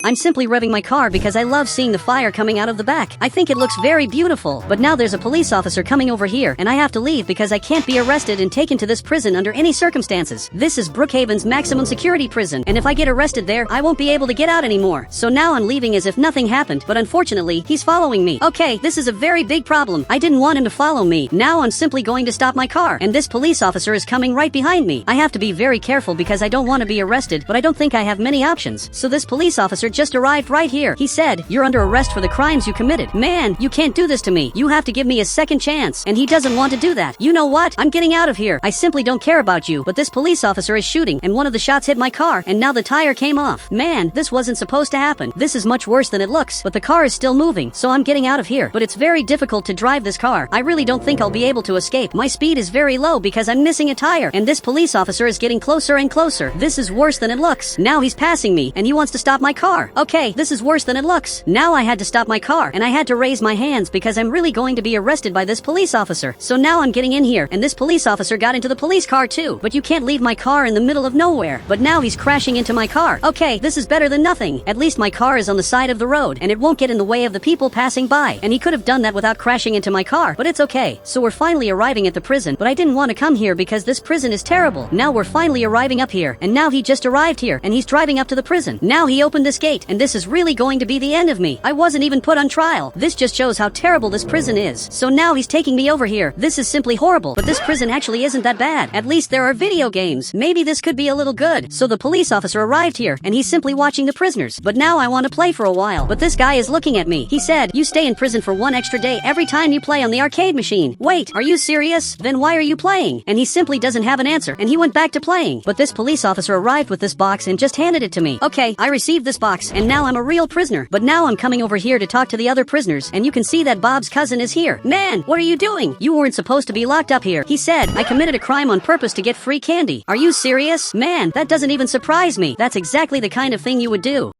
I'm simply revving my car because I love seeing the fire coming out of the back. I think it looks very beautiful. But now there's a police officer coming over here, and I have to leave because I can't be arrested and taken to this prison under any circumstances. This is Brookhaven's maximum security prison, and if I get arrested there, I won't be able to get out anymore. So now I'm leaving as if nothing happened, but unfortunately, he's following me. Okay, this is a very big problem. I didn't want him to follow me. Now I'm simply going to stop my car, and this police officer is coming right behind me. I have to be very careful because I don't want to be arrested, but I don't think I have many options. So this police officer just arrived right here. He said, "You're under arrest for the crimes you committed." Man, you can't do this to me. You have to give me a second chance. And he doesn't want to do that. You know what? I'm getting out of here. I simply don't care about you. But this police officer is shooting, and one of the shots hit my car, and now the tire came off. Man, this wasn't supposed to happen. This is much worse than it looks, but the car is still moving, so I'm getting out of here. But it's very difficult to drive this car. I really don't think I'll be able to escape. My speed is very low because I'm missing a tire, and this police officer is getting closer and closer. This is worse than it looks. Now he's passing me, and he wants to stop my car. Okay, this is worse than it looks. Now I had to stop my car, and I had to raise my hands because I'm really going to be arrested by this police officer. So now I'm getting in here, and this police officer got into the police car too. But you can't leave my car in the middle of nowhere. But now he's crashing into my car. Okay, this is better than nothing. At least my car is on the side of the road, and it won't get in the way of the people passing by. And he could have done that without crashing into my car, but it's okay. So we're finally arriving at the prison, but I didn't want to come here because this prison is terrible. Now we're finally arriving up here, and now he just arrived here, and he's driving up to the prison. Now he opened this gate, and this is really going to be the end of me. I wasn't even put on trial. This just shows how terrible this prison is. So now he's taking me over here. This is simply horrible, but this prison actually isn't that bad. At least there are video games. Maybe this could be a little good. So the police officer arrived here, and he's simply watching the prisoners. But now I want to play for a while. But this guy is looking at me. He said, "You stay in prison for 1 extra day every time you play on the arcade machine." Wait, are you serious? Then why are you playing? And he simply doesn't have an answer, and he went back to playing. But this police officer arrived with this box and just handed it to me. Okay, I received this box, and now I'm a real prisoner. But now I'm coming over here to talk to the other prisoners, and you can see that Bob's cousin is here. "Man, what are you doing? You weren't supposed to be locked up here." He said, "I committed a crime on purpose to get free candy." Are you serious? Man, that doesn't even surprise me. That's exactly the kind of thing you would do.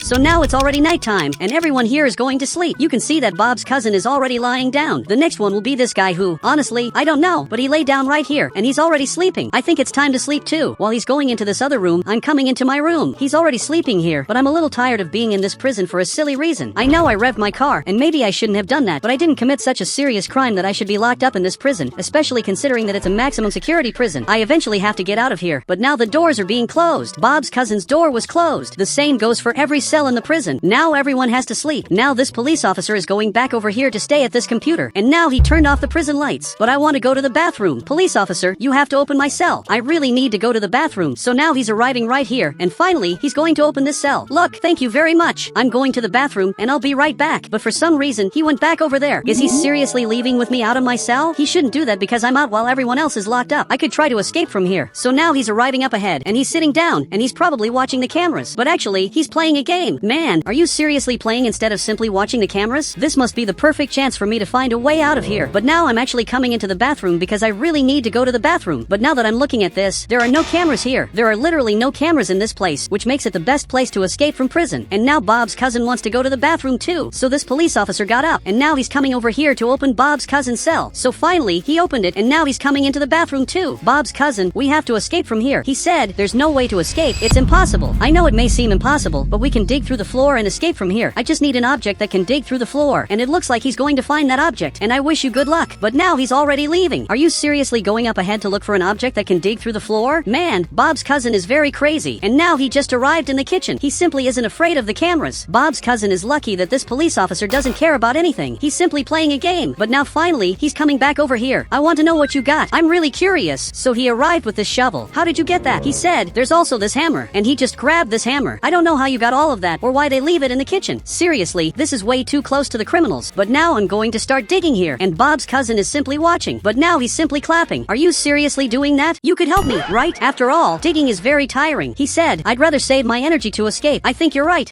So now it's already nighttime, and everyone here is going to sleep. You can see that Bob's cousin is already lying down. The next one will be this guy who, honestly, I don't know, but he lay down right here, and he's already sleeping. I think it's time to sleep too. While he's going into this other room, I'm coming into my room. He's already sleeping here, but I'm a little tired of being in this prison for a silly reason. I know I revved my car, and maybe I shouldn't have done that, but I didn't commit such a serious crime that I should be locked up in this prison, especially considering that it's a maximum security prison. I eventually have to get out of here, but now the doors are being closed. Bob's cousin's door was closed. The same goes for every cell in the prison. Now everyone has to sleep. Now this police officer is going back over here to stay at this computer, and now he turned off the prison lights. But I want to go to the bathroom. "Police officer, you have to open my cell. I really need to go to the bathroom." So now he's arriving right here, and finally, he's going to open this cell. "Look, thank you very much. I'm going to the bathroom, and I'll be right back." But for some reason, he went back over there. Is he seriously leaving with me out of my cell? He shouldn't do that because I'm out while everyone else is locked up. I could try to escape from here. So now he's arriving up ahead, and he's sitting down, and he's probably watching the cameras. But actually, he's playing a game. Man, are you seriously playing instead of simply watching the cameras? This must be the perfect chance for me to find a way out of here. But now I'm actually coming into the bathroom because I really need to go to the bathroom. But now that I'm looking at this, there are no cameras here. There are literally no cameras in this place, which makes it the best place to escape from prison. And now Bob's cousin wants to go to the bathroom too. So this police officer got up, and now he's coming over here to open Bob's cousin's cell. So finally, he opened it, and now he's coming into the bathroom too. "Bob's cousin, we have to escape from here." He said, "There's no way to escape. It's impossible." I know it may seem impossible, but we can dig through the floor and escape from here. I just need an object that can dig through the floor, and it looks like he's going to find that object, and I wish you good luck. But now he's already leaving. Are you seriously going up ahead to look for an object that can dig through the floor? Man, Bob's cousin is very crazy, and now he just arrived in the kitchen. He simply isn't afraid of the cameras. Bob's cousin is lucky that this police officer doesn't care about anything. He's simply playing a game. But now finally, he's coming back over here. "I want to know what you got. I'm really curious." So he arrived with this shovel. "How did you get that?" He said, "There's also this hammer," and he just grabbed this hammer. I don't know how you got all of that, or why they leave it in the kitchen. Seriously, this is way too close to the criminals. But now I'm going to start digging here, and Bob's cousin is simply watching. But now he's simply clapping. Are you seriously doing that? You could help me, right? After all, digging is very tiring. He said, "I'd rather save my energy to escape." I think you're right.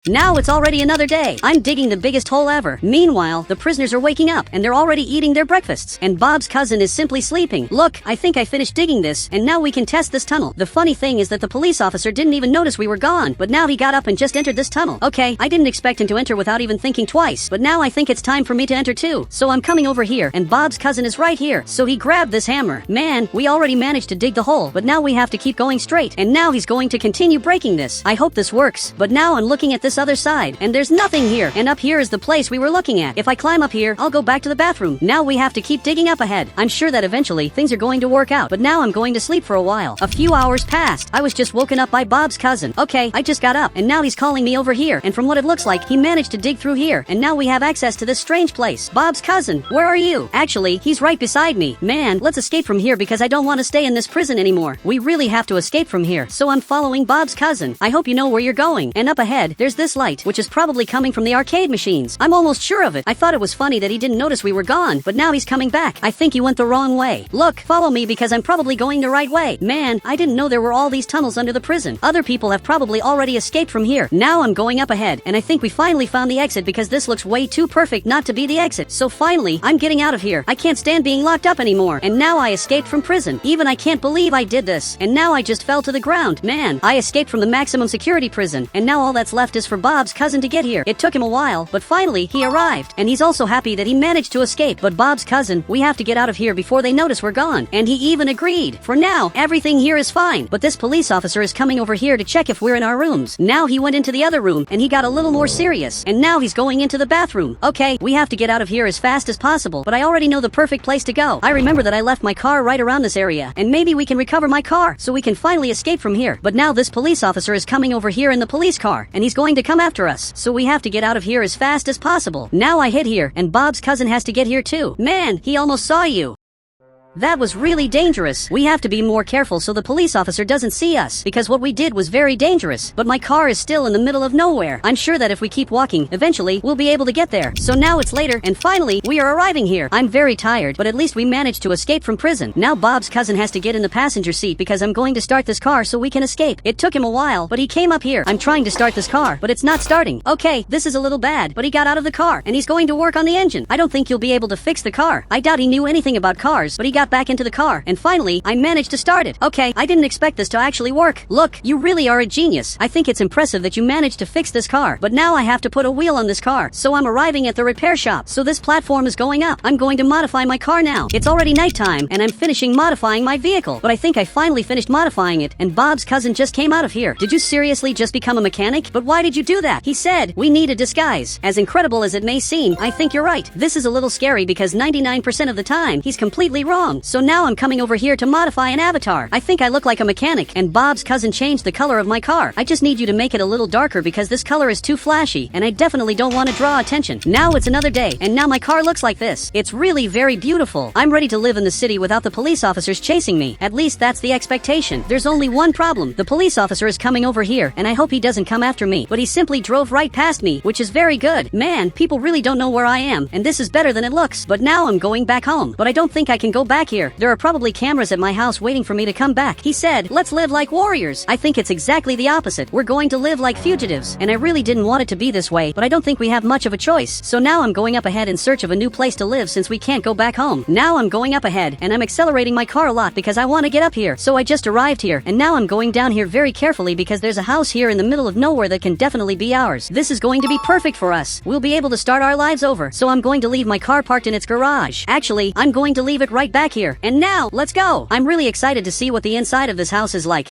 Now it's already another day. I'm digging the biggest hole ever. Meanwhile, the prisoners are waking up, and they're already eating their breakfasts. And Bob's cousin is simply sleeping. Look, I think I finished digging this, and now we can test this tunnel. The funny thing is that the police officer didn't even notice we were gone, but now he got up and just entered this tunnel. Okay, I didn't expect him to enter without even thinking twice, but now I think it's time for me to enter too. So I'm coming over here, and Bob's cousin is right here, so he grabbed this hammer. Man, we already managed to dig the hole, but now we have to keep going straight, and now he's going to continue breaking this. I hope this works, but now I'm looking at this other side, and there's nothing here, and up here is the place we were looking at. If I climb up here, I'll go back to the bathroom. Now we have to keep digging up ahead. I'm sure that eventually things are going to work out, but now I'm going to sleep for a while. A few hours passed. I was just woken up by Bob's cousin. Okay, I just got up, and now he's calling me over here, and from what it looks like, he managed to dig through here, and now we have access to this strange place. Bob's cousin, where are you? Actually, he's right beside me. Man, let's escape from here because I don't want to stay in this prison anymore. We really have to escape from here, so I'm following Bob's cousin. I hope you know where you're going. And up ahead, there's this light, which is probably coming from the arcade machines. I'm almost sure of it. I thought it was funny that he didn't notice we were gone, but now he's coming back. I think he went the wrong way. Look, follow me because I'm probably going the right way. Man, I didn't know there were all these tunnels under the prison. Other people have probably already escaped from here. Now I'm going up ahead, and I think we finally found the exit because this looks way too perfect not to be the exit. So finally, I'm getting out of here. I can't stand being locked up anymore, and now I escaped from prison. Even I can't believe I did this, and now I just fell to the ground. Man, I escaped from the maximum security prison, and now all that's left is for Bob's cousin to get here. It took him a while, but finally he arrived, and he's also happy that he managed to escape. But Bob's cousin, we have to get out of here before they notice we're gone, and he even agreed. For now, everything here is fine, but this police officer is coming over here to check if we're in our rooms. Now he went into the other room, and he got a little more serious, and now he's going into the bathroom. Okay, we have to get out of here as fast as possible, but I already know the perfect place to go. I remember that I left my car right around this area, and maybe we can recover my car so we can finally escape from here. But now this police officer is coming over here in the police car, and he's going to come after us, so we have to get out of here as fast as possible. Now I hit here, and Bob's cousin has to get here too. Man, he almost saw you. That was really dangerous. We have to be more careful so the police officer doesn't see us, because what we did was very dangerous. But my car is still in the middle of nowhere. I'm sure that if we keep walking, eventually we'll be able to get there. So now it's later, and finally, we are arriving here. I'm very tired, but at least we managed to escape from prison. Now Bob's cousin has to get in the passenger seat because I'm going to start this car so we can escape. It took him a while, but he came up here. I'm trying to start this car, but it's not starting. Okay, this is a little bad, but he got out of the car, and he's going to work on the engine. I don't think he'll be able to fix the car. I doubt he knew anything about cars, but he got back into the car, and finally, I managed to start it. Okay, I didn't expect this to actually work. Look, you really are a genius. I think it's impressive that you managed to fix this car, but now I have to put a wheel on this car, so I'm arriving at the repair shop. So this platform is going up. I'm going to modify my car now. It's already nighttime, and I'm finishing modifying my vehicle, but I think I finally finished modifying it, and Bob's cousin just came out of here. Did you seriously just become a mechanic? But why did you do that? He said, we need a disguise. As incredible as it may seem, I think you're right. This is a little scary because 99% of the time, he's completely wrong. So now I'm coming over here to modify an avatar. I think I look like a mechanic, and Bob's cousin changed the color of my car. I just need you to make it a little darker because this color is too flashy, and I definitely don't want to draw attention. Now it's another day, and now my car looks like this. It's really very beautiful. I'm ready to live in the city without the police officers chasing me. At least that's the expectation. There's only one problem. The police officer is coming over here, and I hope he doesn't come after me, but he simply drove right past me, which is very good. Man, people really don't know where I am, and this is better than it looks. But now I'm going back home, but I don't think I can go back here. There are probably cameras at my house waiting for me to come back. He said, let's live like warriors. I think it's exactly the opposite. We're going to live like fugitives, and I really didn't want it to be this way, but I don't think we have much of a choice. So now I'm going up ahead in search of a new place to live since we can't go back home. Now I'm going up ahead, and I'm accelerating my car a lot because I want to get up here. So I just arrived here, and now I'm going down here very carefully because there's a house here in the middle of nowhere that can definitely be ours. This is going to be perfect for us. We'll be able to start our lives over. So I'm going to leave my car parked in its garage. Actually, I'm going to leave it right back here. And now, let's go. I'm really excited to see what the inside of this house is like.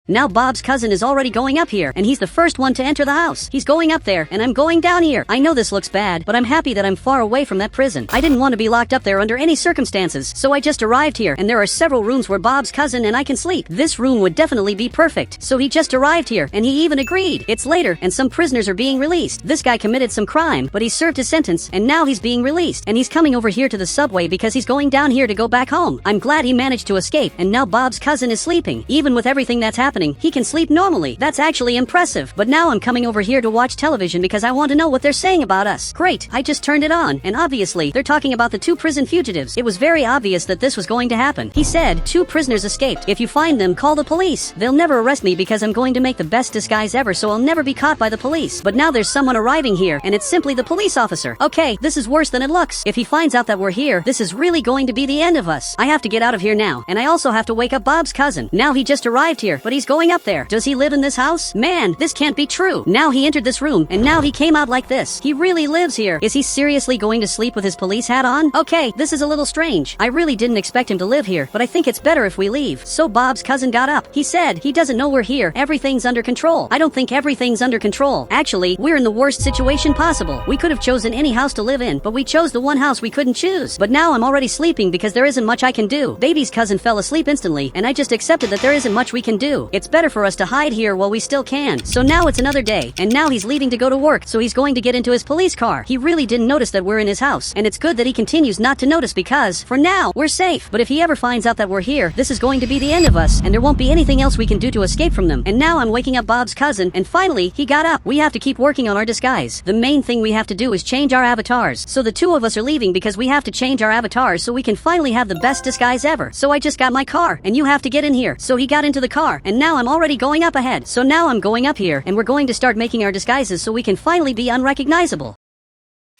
Now Bob's cousin is already going up here, and he's the first one to enter the house. He's going up there, and I'm going down here. I know this looks bad, but I'm happy that I'm far away from that prison. I didn't want to be locked up there under any circumstances, so I just arrived here, and there are several rooms where Bob's cousin and I can sleep. This room would definitely be perfect. So he just arrived here, and he even agreed. It's later, and some prisoners are being released. This guy committed some crime, but he served his sentence, and now he's being released. And he's coming over here to the subway because he's going down here to go back home. I'm glad he managed to escape, and now Bob's cousin is sleeping. Even with everything that's happening, happening, he can sleep normally. That's actually impressive. But now I'm coming over here to watch television because I want to know what they're saying about us. Great, I just turned it on, and obviously, they're talking about the 2 prison fugitives. It was very obvious that this was going to happen. He said, 2 prisoners escaped. If you find them, call the police. They'll never arrest me because I'm going to make the best disguise ever, so I'll never be caught by the police. But now there's someone arriving here, and it's simply the police officer. Okay, this is worse than it looks. If he finds out that we're here, this is really going to be the end of us. I have to get out of here now, and I also have to wake up Bob's cousin. Now he just arrived here, but he's going up there. Does he live in this house? Man, this can't be true. Now he entered this room, and now he came out like this. He really lives here. Is he seriously going to sleep with his police hat on? Okay, this is a little strange. I really didn't expect him to live here, but I think it's better if we leave. So Bob's cousin got up. He said, he doesn't know we're here. Everything's under control. I don't think everything's under control. Actually, we're in the worst situation possible. We could have chosen any house to live in, but we chose the one house we couldn't choose. But now I'm already sleeping because there isn't much I can do. Baby's cousin fell asleep instantly, and I just accepted that there isn't much we can do. It's better for us to hide here while we still can. So now it's another day, and now he's leaving to go to work, so he's going to get into his police car. He really didn't notice that we're in his house, and it's good that he continues not to notice because, for now, we're safe. But if he ever finds out that we're here, this is going to be the end of us, and there won't be anything else we can do to escape from them. And now I'm waking up Bob's cousin, and finally, he got up. We have to keep working on our disguise. The main thing we have to do is change our avatars. So the 2 of us are leaving because we have to change our avatars so we can finally have the best disguise ever. So I just got my car, and you have to get in here. So he got into the car, and now I'm already going up ahead. So now I'm going up here, and we're going to start making our disguises so we can finally be unrecognizable.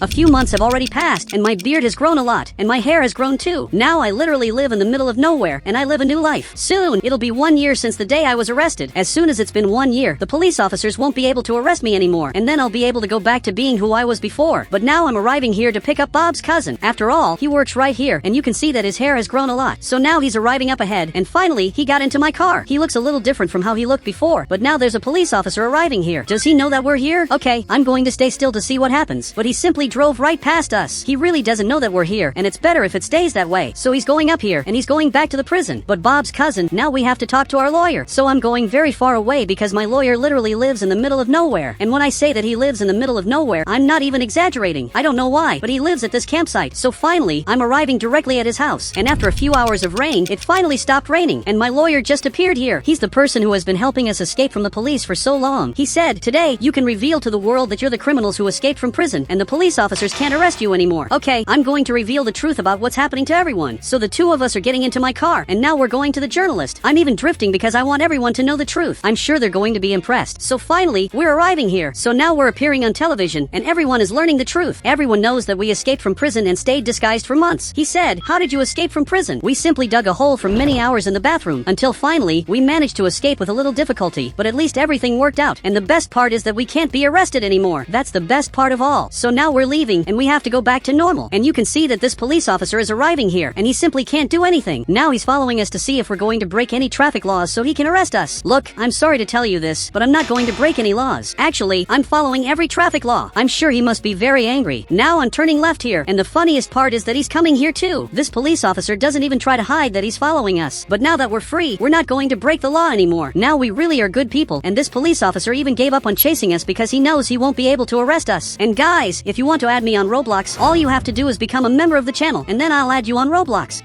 A few months have already passed, and my beard has grown a lot, and my hair has grown too. Now I literally live in the middle of nowhere, and I live a new life. Soon, it'll be 1 year since the day I was arrested. As soon as it's been 1 year, the police officers won't be able to arrest me anymore, and then I'll be able to go back to being who I was before. But now I'm arriving here to pick up Bob's cousin. After all, he works right here, and you can see that his hair has grown a lot. So now he's arriving up ahead, and finally, he got into my car. He looks a little different from how he looked before, but now there's a police officer arriving here. Does he know that we're here? Okay, I'm going to stay still to see what happens. But he simply drove right past us. He really doesn't know that we're here, and it's better if it stays that way. So he's going up here, and he's going back to the prison. But Bob's cousin, now we have to talk to our lawyer. So I'm going very far away because my lawyer literally lives in the middle of nowhere. And when I say that he lives in the middle of nowhere, I'm not even exaggerating. I don't know why, but he lives at this campsite. So finally, I'm arriving directly at his house. And after a few hours of rain, it finally stopped raining, and my lawyer just appeared here. He's the person who has been helping us escape from the police for so long. He said, today, you can reveal to the world that you're the criminals who escaped from prison, and the police officers can't arrest you anymore. Okay, I'm going to reveal the truth about what's happening to everyone. So the 2 of us are getting into my car, and now we're going to the journalist. I'm even drifting because I want everyone to know the truth. I'm sure they're going to be impressed. So finally, we're arriving here. So now we're appearing on television, and everyone is learning the truth. Everyone knows that we escaped from prison and stayed disguised for months. He said, how did you escape from prison? We simply dug a hole for many hours in the bathroom, until finally, we managed to escape with a little difficulty. But at least everything worked out, and the best part is that we can't be arrested anymore. That's the best part of all. So now we're leaving, and we have to go back to normal. And you can see that this police officer is arriving here, and he simply can't do anything. Now he's following us to see if we're going to break any traffic laws so he can arrest us. Look, I'm sorry to tell you this, but I'm not going to break any laws. Actually, I'm following every traffic law. I'm sure he must be very angry. Now I'm turning left here, and the funniest part is that he's coming here too. This police officer doesn't even try to hide that he's following us. But now that we're free, we're not going to break the law anymore. Now we really are good people, and this police officer even gave up on chasing us because he knows he won't be able to arrest us. And guys, if you want to add me on Roblox, all you have to do is become a member of the channel, and then I'll add you on Roblox.